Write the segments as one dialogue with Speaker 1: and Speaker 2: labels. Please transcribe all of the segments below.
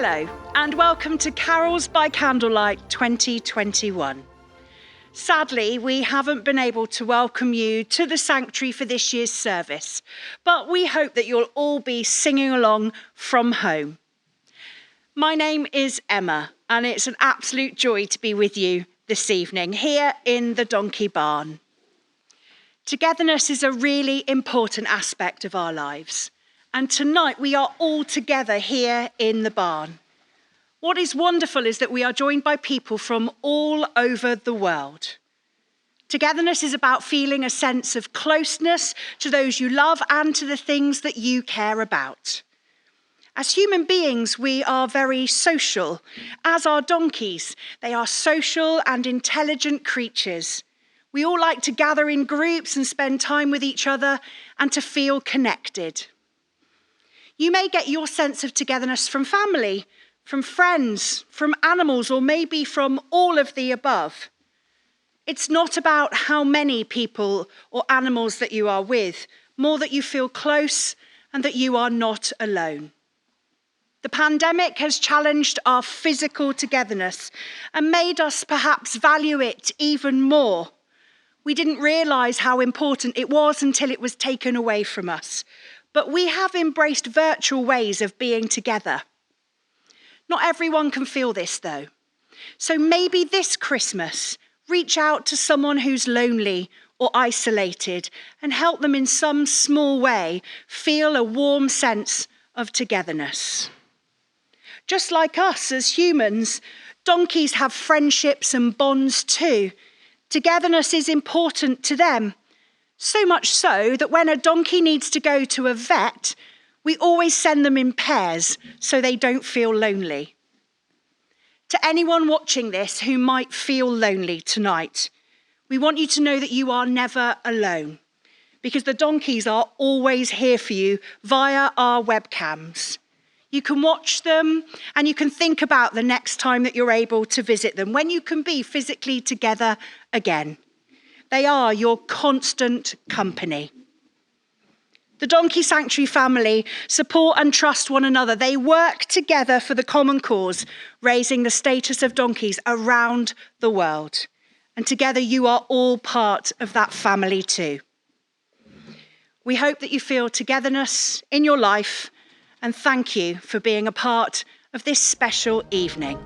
Speaker 1: Hello and welcome to Carols by Candlelight 2021. Sadly, we haven't been able to welcome you to the sanctuary for this year's service, but we hope that you'll all be singing along from home. My name is Emma, and it's an absolute joy to be with you this evening here in the Donkey Barn. Togetherness is a really important aspect of our lives, and tonight we are all together here in the barn. What is wonderful is that we are joined by people from all over the world. Togetherness is about feeling a sense of closeness to those you love and to the things that you care about. As human beings, we are very social, as are donkeys. They are social and intelligent creatures. We all like to gather in groups and spend time with each other and to feel connected. You may get your sense of togetherness from family, from friends, from animals, or maybe from all of the above. It's not about how many people or animals that you are with, more that you feel close and that you are not alone. The pandemic has challenged our physical togetherness and made us perhaps value it even more. We didn't realise how important it was until it was taken away from us. But we have embraced virtual ways of being together. Not everyone can feel this though. So maybe this Christmas, reach out to someone who's lonely or isolated and help them in some small way feel a warm sense of togetherness. Just like us as humans, donkeys have friendships and bonds too. Togetherness is important to them. So much so that when a donkey needs to go to a vet, we always send them in pairs so they don't feel lonely. To anyone watching this who might feel lonely tonight, we want you to know that you are never alone, because the donkeys are always here for you via our webcams. You can watch them and you can think about the next time that you're able to visit them, when you can be physically together again. They are your constant company. The Donkey Sanctuary family support and trust one another. They work together for the common cause, raising the status of donkeys around the world. And together you are all part of that family too. We hope that you feel togetherness in your life, and thank you for being a part of this special evening.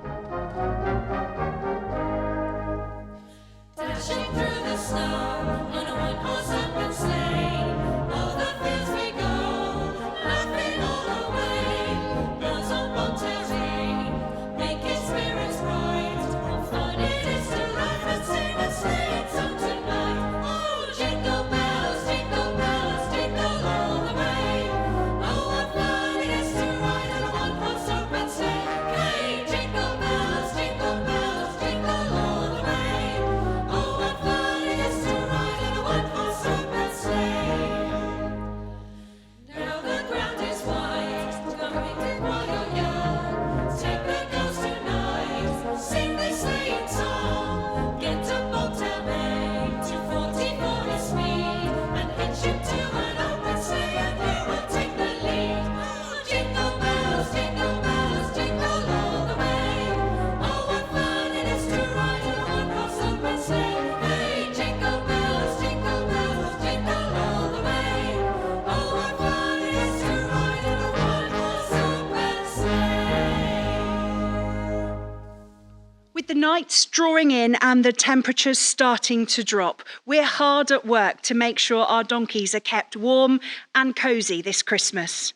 Speaker 1: With the nights drawing in and the temperatures starting to drop, we're hard at work to make sure our donkeys are kept warm and cosy this Christmas.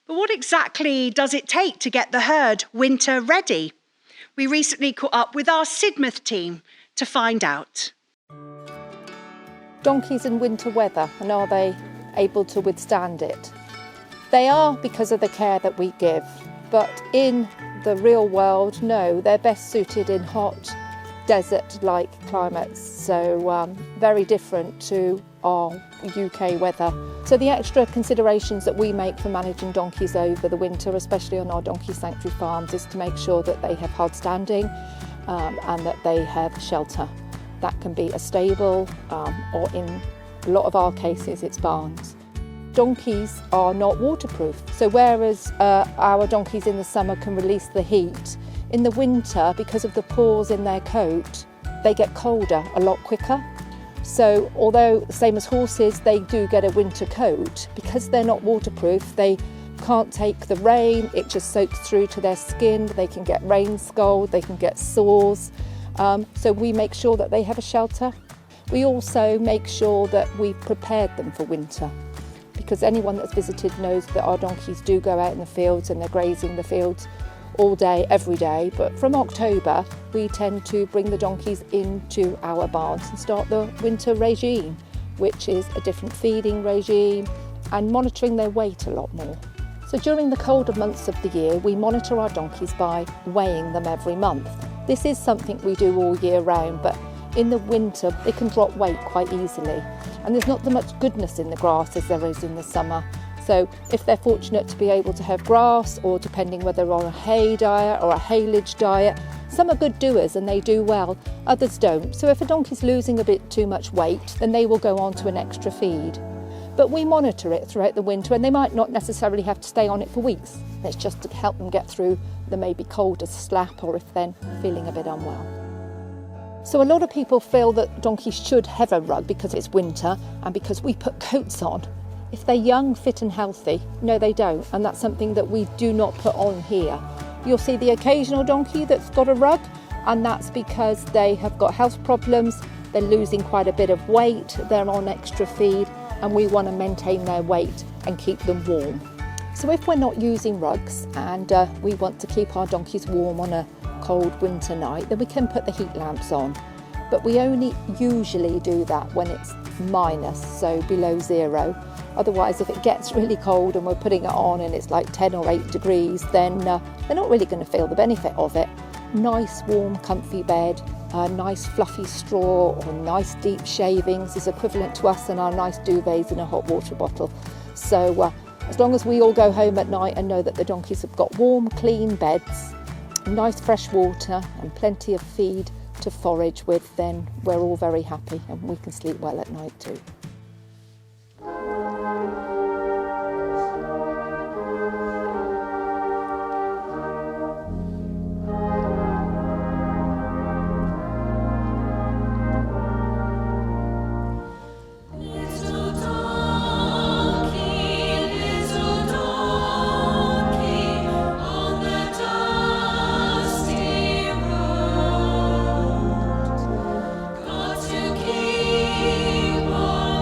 Speaker 1: But what exactly does it take to get the herd winter ready? We recently caught up with our Sidmouth team to find out.
Speaker 2: Donkeys in winter weather, and are they able to withstand it? They are, because of the care that we give, but in the real world, no, they're best suited in hot, desert-like climates, so very different to our UK weather. So the extra considerations that we make for managing donkeys over the winter, especially on our donkey sanctuary farms, is to make sure that they have hard standing and that they have shelter. That can be a stable or in a lot of our cases it's barns. donkeys are not waterproof. So whereas our donkeys in the summer can release the heat, in the winter, because of the pores in their coat, they get colder a lot quicker. So although, same as horses, they do get a winter coat, because they're not waterproof, they can't take the rain, it just soaks through to their skin, they can get rain scald, they can get sores. So we make sure that they have a shelter. We also make sure that we've prepared them for winter, because anyone that's visited knows that our donkeys do go out in the fields and they're grazing the fields all day, every day. But from October, we tend to bring the donkeys into our barns and start the winter regime, which is a different feeding regime and monitoring their weight a lot more. So during the colder months of the year, we monitor our donkeys by weighing them every month. This is something we do all year round, but in the winter, they can drop weight quite easily. And there's not that much goodness in the grass as there is in the summer. So if they're fortunate to be able to have grass, or depending whether they're on a hay diet or a haylage diet, some are good doers and they do well, others don't. So if a donkey's losing a bit too much weight, then they will go on to an extra feed. But we monitor it throughout the winter, and they might not necessarily have to stay on it for weeks. It's just to help them get through the maybe cold as slap, or if they're feeling a bit unwell. So a lot of people feel that donkeys should have a rug because it's winter and because we put coats on. If they're young, fit and healthy, no they don't, and that's something that we do not put on here. You'll see the occasional donkey that's got a rug, and that's because they have got health problems, they're losing quite a bit of weight, they're on extra feed, and we want to maintain their weight and keep them warm. So if we're not using rugs and we want to keep our donkeys warm on a cold winter night, then we can put the heat lamps on. But we only usually do that when it's minus, so below 0. Otherwise, if it gets really cold and we're putting it on and it's like 10 or 8 degrees, then they're not really going to feel the benefit of it. Nice, warm, comfy bed, nice fluffy straw or nice deep shavings is equivalent to us and our nice duvets in a hot water bottle. So as long as we all go home at night and know that the donkeys have got warm, clean beds, nice fresh water and plenty of feed to forage with, then we're all very happy and we can sleep well at night too.
Speaker 3: Keep on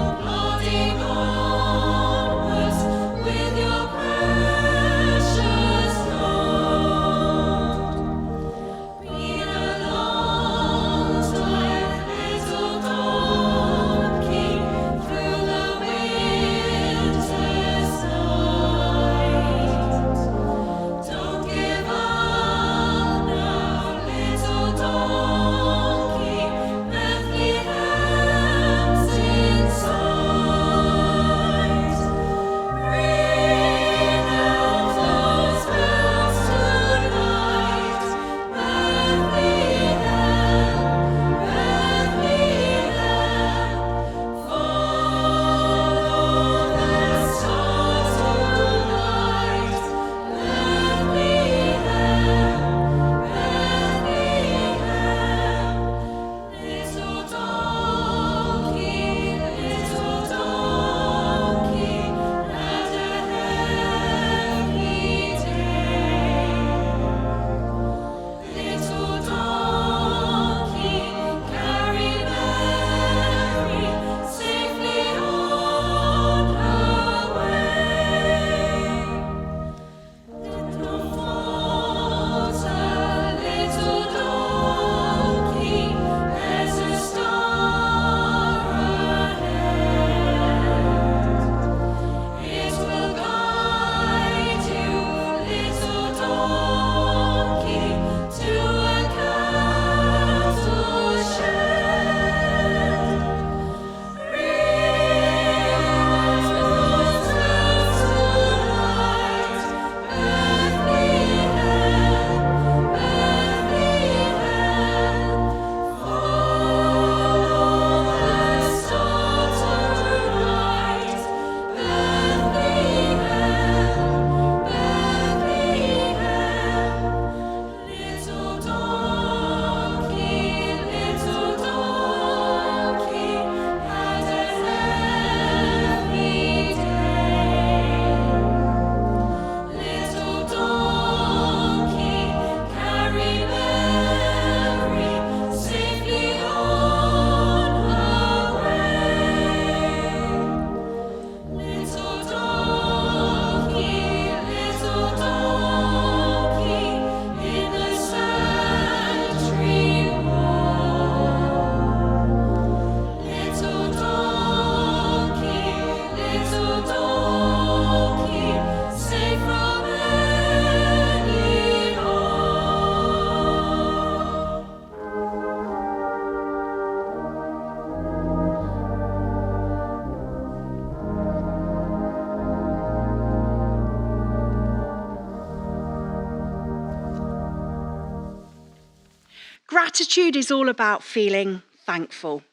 Speaker 1: Gratitude is all about feeling thankful.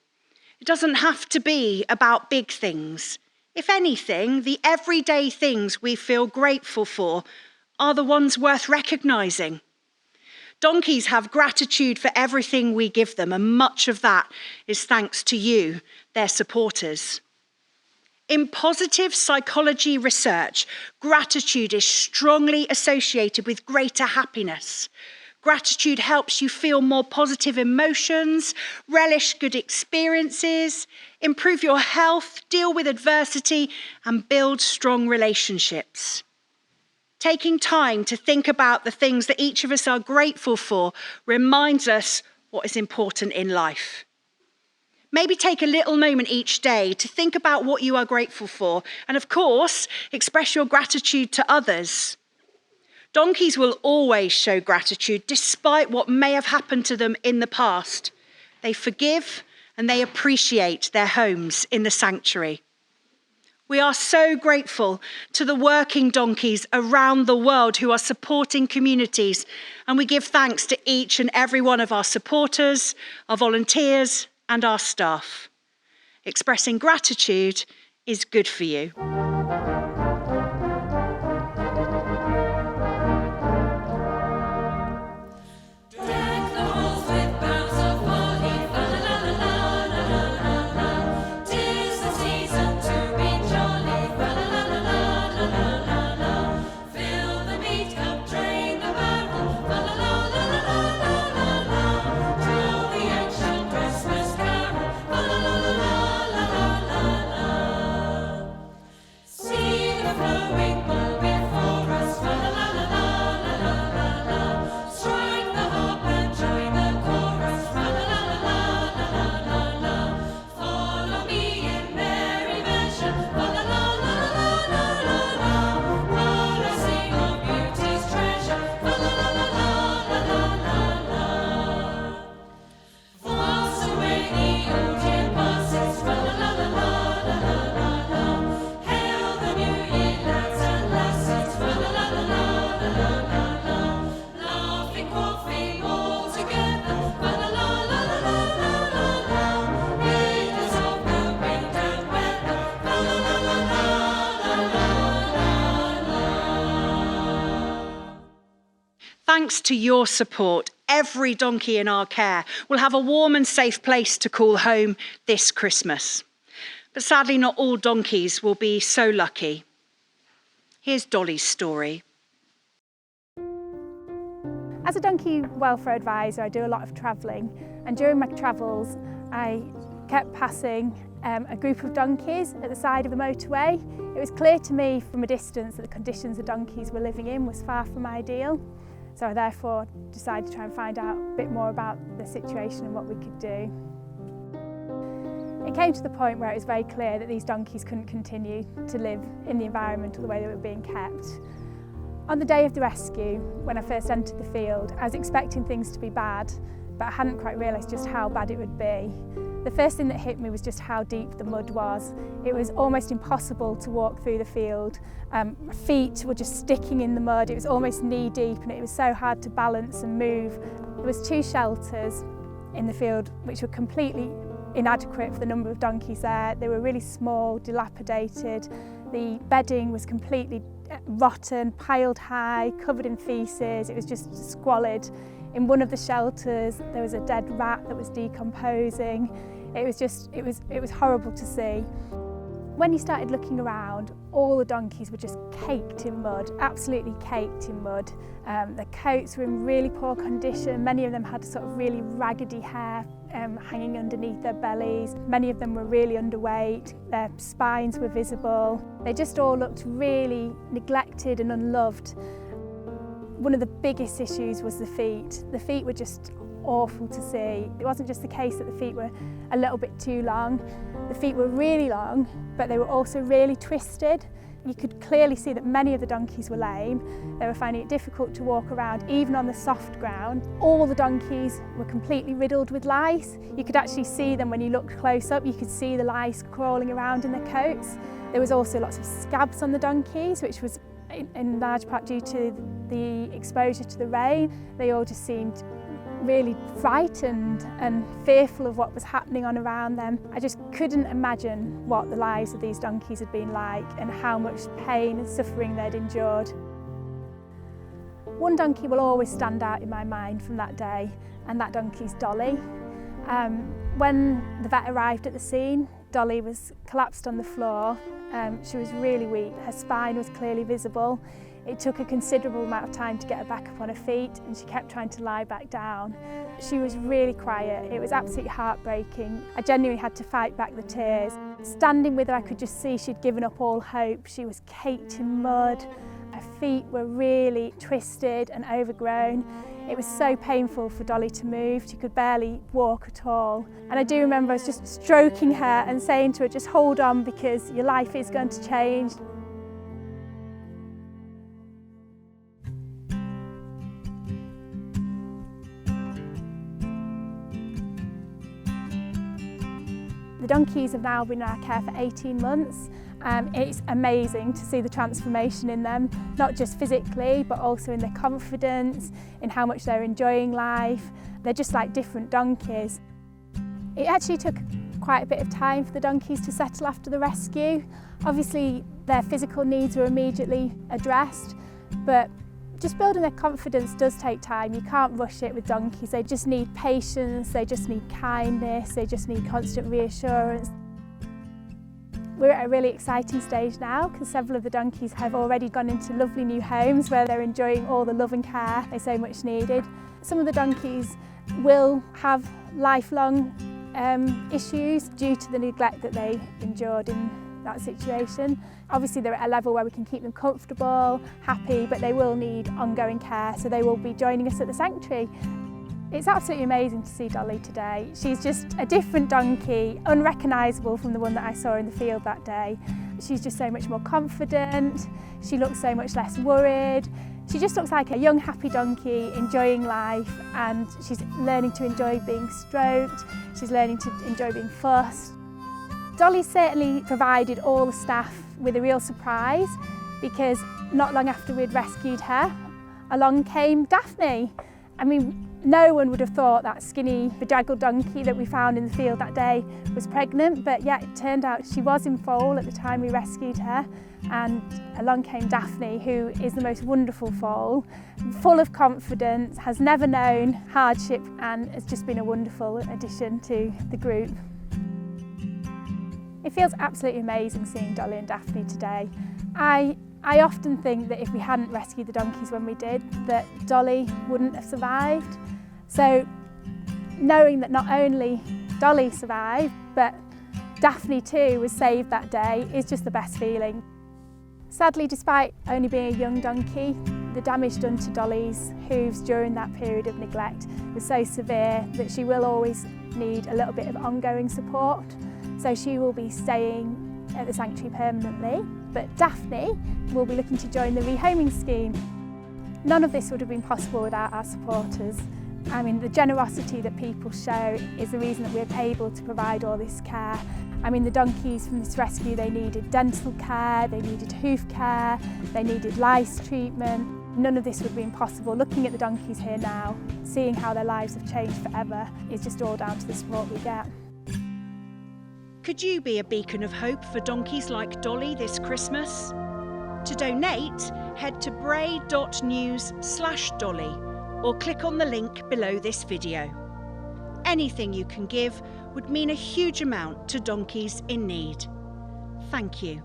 Speaker 1: It doesn't have to be about big things. If anything, the everyday things we feel grateful for are the ones worth recognising. Donkeys have gratitude for everything we give them, and much of that is thanks to you, their supporters. In positive psychology research, gratitude is strongly associated with greater happiness. Gratitude helps you feel more positive emotions, relish good experiences, improve your health, deal with adversity, and build strong relationships. Taking time to think about the things that each of us are grateful for reminds us what is important in life. Maybe take a little moment each day to think about what you are grateful for, and of course, express your gratitude to others. Donkeys will always show gratitude despite what may have happened to them in the past. They forgive and they appreciate their homes in the sanctuary. We are so grateful to the working donkeys around the world who are supporting communities, and we give thanks to each and every one of our supporters, our volunteers, and our staff. Expressing gratitude is good for you. Thanks to your support, every donkey in our care will have a warm and safe place to call home this Christmas. But sadly, not all donkeys will be so lucky. Here's Dolly's story.
Speaker 3: As a donkey welfare advisor, I do a lot of travelling, and during my travels, I kept passing a group of donkeys at the side of the motorway. It was clear to me from a distance that the conditions the donkeys were living in was far from ideal. So I therefore decided to try and find out a bit more about the situation and what we could do. It came to the point where it was very clear that these donkeys couldn't continue to live in the environment or the way they were being kept. On the day of the rescue, when I first entered the field, I was expecting things to be bad, but I hadn't quite realised just how bad it would be. The first thing that hit me was just how deep the mud was. It was almost impossible to walk through the field. My feet were just sticking in the mud. It was almost knee deep, and it was so hard to balance and move. There was 2 shelters in the field which were completely inadequate for the number of donkeys there. They were really small, dilapidated. The bedding was completely rotten, piled high, covered in faeces. It was just squalid. In one of the shelters, there was a dead rat that was decomposing. It was horrible to see. When you started looking around, all the donkeys were just caked in mud, absolutely caked in mud. Their coats were in really poor condition. Many of them had sort of really raggedy hair hanging underneath their bellies. Many of them were really underweight. Their spines were visible. They just all looked really neglected and unloved. One of the biggest issues was the feet. The feet were just awful to see. It wasn't just the case that the feet were a little bit too long. The feet were really long, but they were also really twisted. You could clearly see that many of the donkeys were lame. They were finding it difficult to walk around, even on the soft ground. All the donkeys were completely riddled with lice. You could actually see them when you looked close up. You could see the lice crawling around in their coats. There was also lots of scabs on the donkeys, which was in large part due to the exposure to the rain. They all just seemed really frightened and fearful of what was happening on around them. I just couldn't imagine what the lives of these donkeys had been like and how much pain and suffering they'd endured. One donkey will always stand out in my mind from that day, and that donkey's Dolly. When the vet arrived at the scene, Dolly was collapsed on the floor. She was really weak, her spine was clearly visible. It took a considerable amount of time to get her back up on her feet, and she kept trying to lie back down. She was really quiet, it was absolutely heartbreaking. I genuinely had to fight back the tears. Standing with her, I could just see she'd given up all hope. She was caked in mud, her feet were really twisted and overgrown. It was so painful for Dolly to move. She could barely walk at all. And I do remember I was just stroking her and saying to her, just hold on because your life is going to change. The donkeys have now been in our care for 18 months. It's amazing to see the transformation in them, not just physically, but also in their confidence, in how much they're enjoying life. They're just like different donkeys. It actually took quite a bit of time for the donkeys to settle after the rescue. Obviously, their physical needs were immediately addressed, but just building their confidence does take time. You can't rush it with donkeys. They just need patience, they just need kindness, they just need constant reassurance. We're at a really exciting stage now because several of the donkeys have already gone into lovely new homes where they're enjoying all the love and care they so much needed. Some of the donkeys will have lifelong issues due to the neglect that they endured in that situation. Obviously they're at a level where we can keep them comfortable, happy, but they will need ongoing care, so they will be joining us at the sanctuary. It's absolutely amazing to see Dolly today. She's just a different donkey, unrecognisable from the one that I saw in the field that day. She's just so much more confident, she looks so much less worried. She just looks like a young, happy donkey enjoying life, and she's learning to enjoy being stroked, she's learning to enjoy being fussed. Dolly certainly provided all the staff with a real surprise because not long after we'd rescued her, along came Daphne. I mean, no one would have thought that skinny, bedraggled donkey that we found in the field that day was pregnant, but yet it turned out she was in foal at the time we rescued her. And along came Daphne, who is the most wonderful foal, full of confidence, has never known hardship, and has just been a wonderful addition to the group. It feels absolutely amazing seeing Dolly and Daphne today. I often think that if we hadn't rescued the donkeys when we did, that Dolly wouldn't have survived. So knowing that not only Dolly survived, but Daphne too was saved that day is just the best feeling. Sadly, despite only being a young donkey, the damage done to Dolly's hooves during that period of neglect was so severe that she will always need a little bit of ongoing support. So she will be staying at the sanctuary permanently, but Daphne will be looking to join the rehoming scheme. None of this would have been possible without our supporters. I mean, the generosity that people show is the reason that we're able to provide all this care. I mean, the donkeys from this rescue, they needed dental care, they needed hoof care, they needed lice treatment. None of this would have been possible. Looking at the donkeys here now, seeing how their lives have changed forever, is just all down to the support we get.
Speaker 1: Could you be a beacon of hope for donkeys like Dolly this Christmas? To donate, head to bray.news/Dolly or click on the link below this video. Anything you can give would mean a huge amount to donkeys in need. Thank you.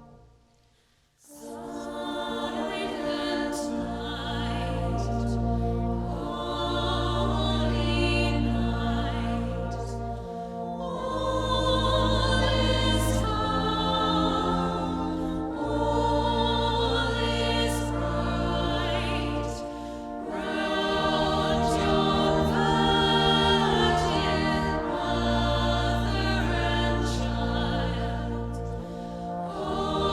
Speaker 4: Oh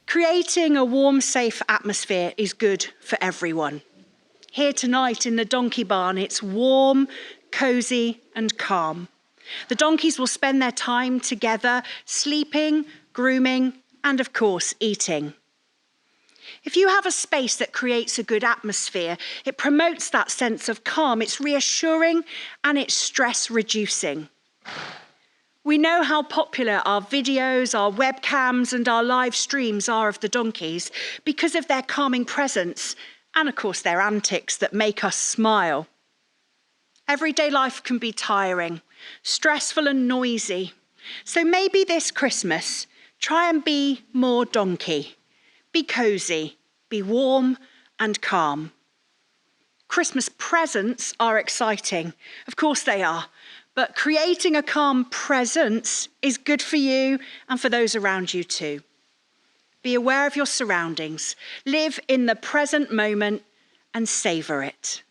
Speaker 1: Creating a warm, safe atmosphere is good for everyone. Here tonight in the donkey barn, it's warm, cosy and calm. The donkeys will spend their time together, sleeping, grooming, and of course, eating. If you have a space that creates a good atmosphere, it promotes that sense of calm. It's reassuring and it's stress reducing. We know how popular our videos, our webcams and our live streams are of the donkeys because of their calming presence and of course their antics that make us smile. Everyday life can be tiring, stressful and noisy. So maybe this Christmas, try and be more donkey. Be cosy, be warm and calm. Christmas presents are exciting. Of course they are. But creating a calm presence is good for you and for those around you too. Be aware of your surroundings. Live in the present moment and savour it.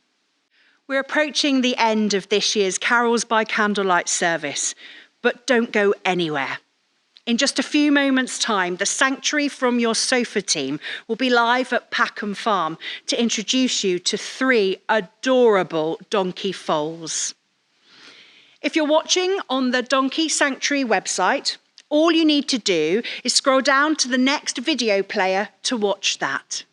Speaker 1: We're approaching the end of this year's Carols by Candlelight service, but don't go anywhere. In just a few moments' time, the Sanctuary from Your Sofa team will be live at Packham Farm to introduce you to 3 adorable donkey foals. If you're watching on the Donkey Sanctuary website, all you need to do is scroll down to the next video player to watch that.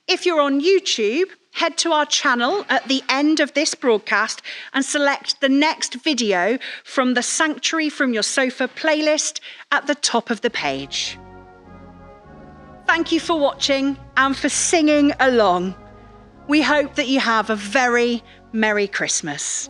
Speaker 1: If you're on YouTube, head to our channel at the end of this broadcast and select the next video from the Sanctuary from Your Sofa playlist at the top of the page. Thank you for watching and for singing along. We hope that you have a very Merry Christmas.